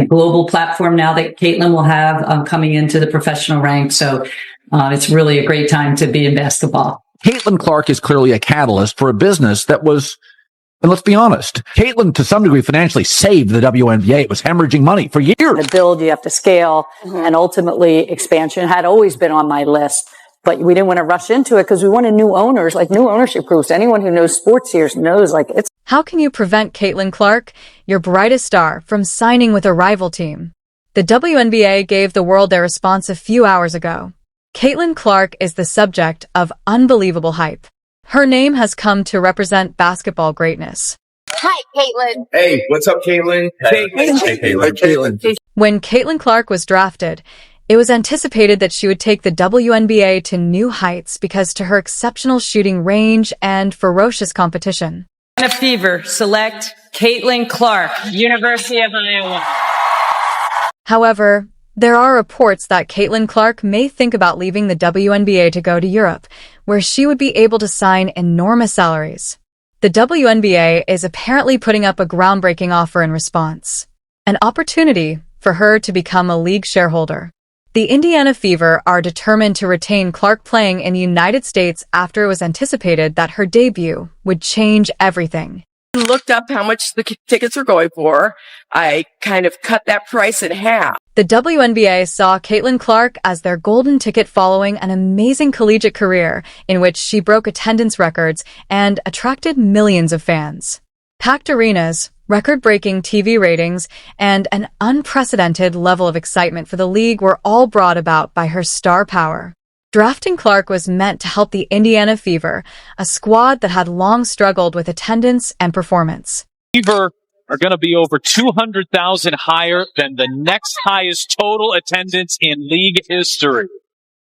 global platform now that Caitlin will have coming into the professional ranks. So it's really a great time to be in basketball. Caitlin Clark is clearly a catalyst for a business that was, and let's be honest, Caitlin to some degree financially saved the WNBA. It was hemorrhaging money for years. To build, you have to scale, and ultimately expansion had always been on my list. But we didn't want to rush into it because we wanted new owners, like new ownership groups. Anyone who knows sports here knows, like, it's. How can you prevent Caitlin Clark, your brightest star, from signing with a rival team? The WNBA gave the world their response a few hours ago. Caitlin Clark is the subject of unbelievable hype. Her name has come to represent basketball greatness. Hi, Caitlin. Hey, what's up, Caitlin? Hey, Caitlin. When Caitlin Clark was drafted, it was anticipated that she would take the WNBA to new heights because to her exceptional shooting range and ferocious competition. Indiana Fever select Caitlin Clark, University of Iowa. However, there are reports that Caitlin Clark may think about leaving the WNBA to go to Europe, where she would be able to sign enormous salaries. The WNBA is apparently putting up a groundbreaking offer in response. An opportunity for her to become a league shareholder. The Indiana Fever are determined to retain Clark playing in the United States after it was anticipated that her debut would change everything. I looked up how much the tickets are going for. I kind of cut that price in half. The WNBA saw Caitlin Clark as their golden ticket following an amazing collegiate career in which she broke attendance records and attracted millions of fans. Packed arenas, record-breaking TV ratings, and an unprecedented level of excitement for the league were all brought about by her star power. Drafting Clark was meant to help the Indiana Fever, a squad that had long struggled with attendance and performance. Fever are going to be over 200,000 higher than the next highest total attendance in league history.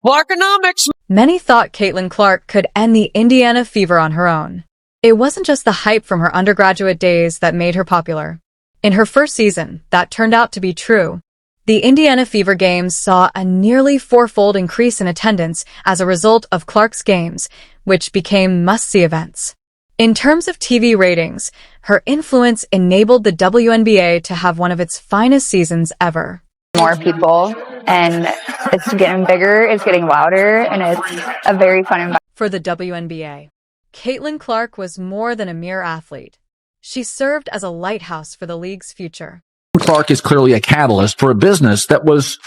Clarkonomics! Many thought Caitlin Clark could end the Indiana Fever on her own. It wasn't just the hype from her undergraduate days that made her popular. In her first season, that turned out to be true. The Indiana Fever games saw a nearly fourfold increase in attendance as a result of Clark's games, which became must-see events. In terms of TV ratings, her influence enabled the WNBA to have one of its finest seasons ever. More people, and it's getting bigger, it's getting louder, and it's a very fun environment. For the WNBA, Caitlin Clark was more than a mere athlete. She served as a lighthouse for the league's future. Clark is clearly a catalyst for a business that was,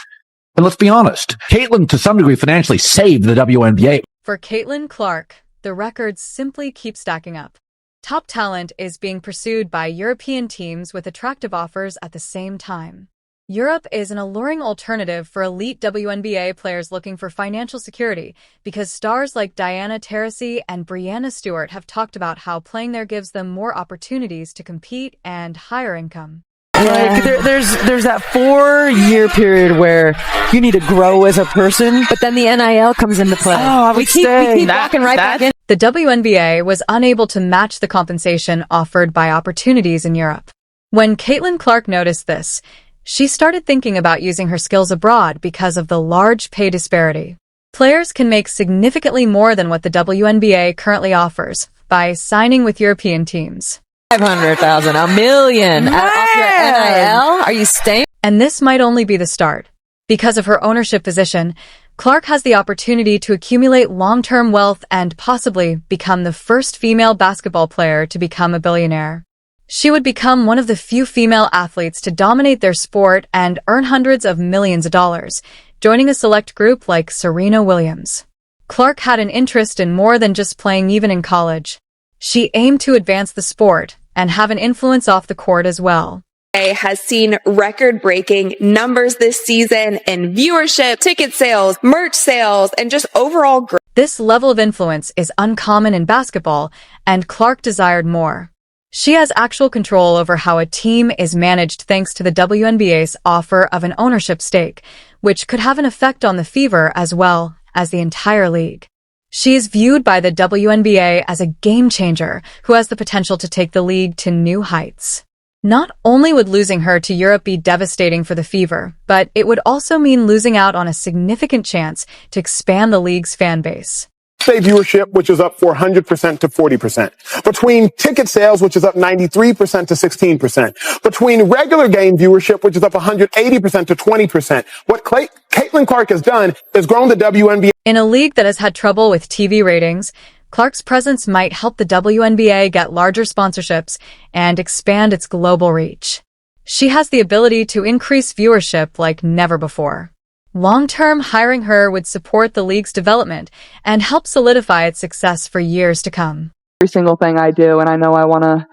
and let's be honest, Caitlin to some degree financially saved the WNBA. For Caitlin Clark, the records simply keep stacking up. Top talent is being pursued by European teams with attractive offers at the same time. Europe is an alluring alternative for elite WNBA players looking for financial security because stars like Diana Taurasi and Breanna Stewart have talked about how playing there gives them more opportunities to compete and higher income. Like there's that 4-year period where you need to grow as a person, but then the NIL comes into play. Oh, we keep walking right back in. The WNBA was unable to match the compensation offered by opportunities in Europe. When Caitlin Clark noticed this, she started thinking about using her skills abroad because of the large pay disparity. Players can make significantly more than what the WNBA currently offers by signing with European teams. 500,000, $1 million off your NIL? Are you staying? And this might only be the start. Because of her ownership position, Clark has the opportunity to accumulate long-term wealth and possibly become the first female basketball player to become a billionaire. She would become one of the few female athletes to dominate their sport and earn hundreds of millions of dollars, joining a select group like Serena Williams. Clark had an interest in more than just playing even in college. She aimed to advance the sport and have an influence off the court as well. Has seen record-breaking numbers this season in viewership, ticket sales, merch sales, and just overall growth. This level of influence is uncommon in basketball, and Clark desired more. She has actual control over how a team is managed thanks to the WNBA's offer of an ownership stake, which could have an effect on the Fever as well as the entire league. She is viewed by the WNBA as a game-changer who has the potential to take the league to new heights. Not only would losing her to Europe be devastating for the Fever, but it would also mean losing out on a significant chance to expand the league's fan base. viewership, which is up 400% to 40%. Between ticket sales, which is up 93% to 16%. Between regular game viewership, which is up 180% to 20%. What Caitlin Clark has done is grown the WNBA. In a league that has had trouble with TV ratings, Clark's presence might help the WNBA get larger sponsorships and expand its global reach. She has the ability to increase viewership like never before. Long-term, hiring her would support the league's development and help solidify its success for years to come. Every single thing I do, and I know I want to,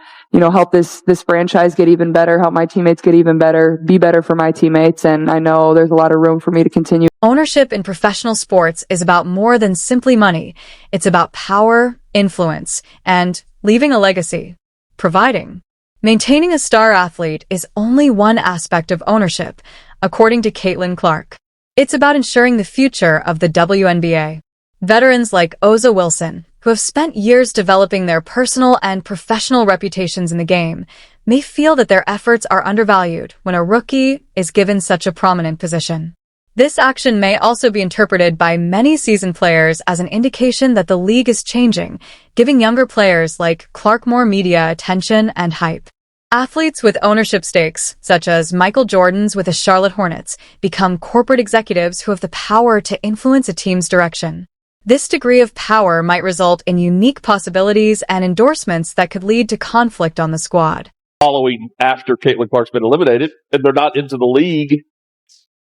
help this franchise get even better, help my teammates get even better, be better for my teammates, and I know there's a lot of room for me to continue. Ownership in professional sports is about more than simply money. It's about power, influence, and leaving a legacy. Providing. Maintaining a star athlete is only one aspect of ownership, according to Caitlin Clark. It's about ensuring the future of the WNBA. Veterans like Oza Wilson, who have spent years developing their personal and professional reputations in the game, may feel that their efforts are undervalued when a rookie is given such a prominent position. This action may also be interpreted by many seasoned players as an indication that the league is changing, giving younger players like Clark more media attention and hype. Athletes with ownership stakes, such as Michael Jordan's with the Charlotte Hornets, become corporate executives who have the power to influence a team's direction. This degree of power might result in unique possibilities and endorsements that could lead to conflict on the squad. Following after Caitlin Clark's been eliminated, and they're not into the league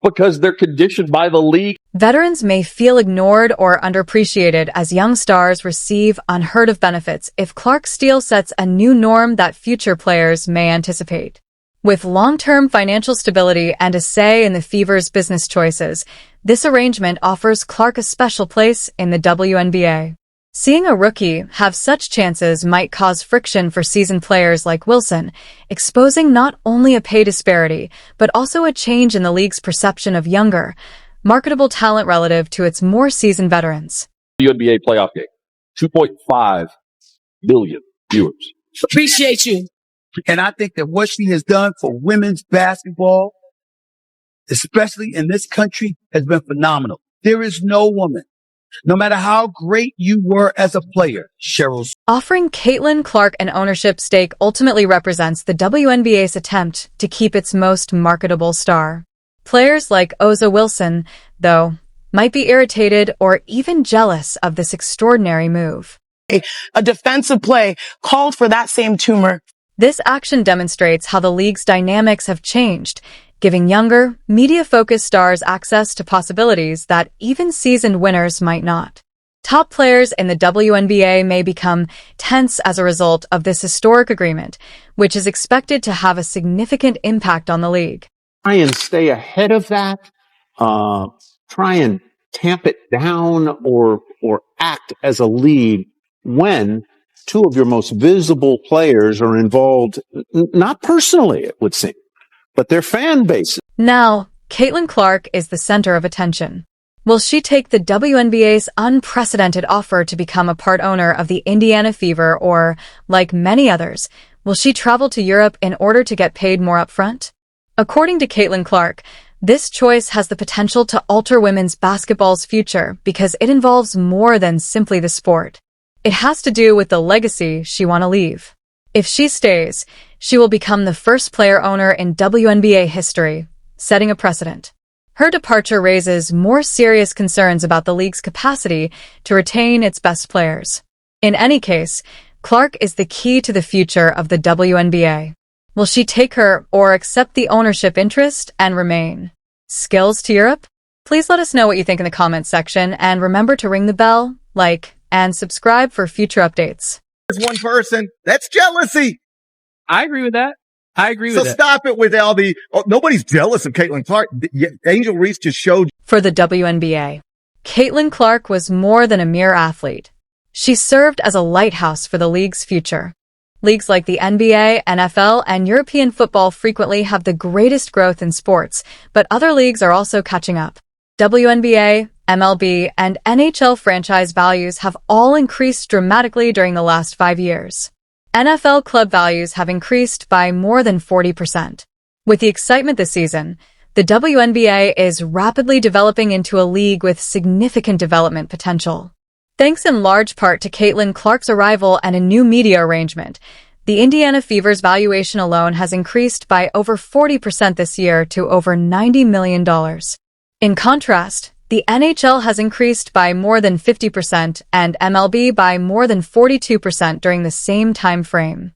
because they're conditioned by the league. Veterans may feel ignored or underappreciated as young stars receive unheard of benefits if Clark's deal sets a new norm that future players may anticipate. With long-term financial stability and a say in the Fever's business choices, this arrangement offers Clark a special place in the WNBA. Seeing a rookie have such chances might cause friction for seasoned players like Wilson, exposing not only a pay disparity, but also a change in the league's perception of younger, marketable talent relative to its more seasoned veterans. WNBA playoff game, 2.5 million viewers. Appreciate you. And I think that what she has done for women's basketball, especially in this country, has been phenomenal. There is no woman, no matter how great you were as a player, Cheryl. Offering Caitlin Clark an ownership stake ultimately represents the WNBA's attempt to keep its most marketable star. Players like Oza Wilson, though, might be irritated or even jealous of this extraordinary move. A defensive play called for that same tumor. This action demonstrates how the league's dynamics have changed, giving younger, media-focused stars access to possibilities that even seasoned winners might not. Top players in the WNBA may become tense as a result of this historic agreement, which is expected to have a significant impact on the league. Try and stay ahead of that, try and tamp it down or act as a lead when two of your most visible players are involved, not personally, it would seem, but their fan base. Now, Caitlin Clark is the center of attention. Will she take the WNBA's unprecedented offer to become a part owner of the Indiana Fever or, like many others, will she travel to Europe in order to get paid more upfront? According to Caitlin Clark, this choice has the potential to alter women's basketball's future because it involves more than simply the sport. It has to do with the legacy she wants to leave. If she stays, she will become the first player owner in WNBA history, setting a precedent. Her departure raises more serious concerns about the league's capacity to retain its best players. In any case, Clark is the key to the future of the WNBA. Will she take her or accept the ownership interest and remain? Skills to Europe? Please let us know what you think in the comments section, and remember to ring the bell, like, and subscribe for future updates. There's one person. That's jealousy. I agree with that. I agree with that. So stop it with all the, nobody's jealous of Caitlin Clark. Angel Reese just showed. For the WNBA, Caitlin Clark was more than a mere athlete. She served as a lighthouse for the league's future. Leagues like the NBA, NFL, and European football frequently have the greatest growth in sports, but other leagues are also catching up. WNBA, MLB, and NHL franchise values have all increased dramatically during the last 5 years. NFL club values have increased by more than 40%. With the excitement this season, the WNBA is rapidly developing into a league with significant development potential. Thanks in large part to Caitlin Clark's arrival and a new media arrangement, the Indiana Fever's valuation alone has increased by over 40% this year to over $90 million. In contrast, the NHL has increased by more than 50% and MLB by more than 42% during the same time frame.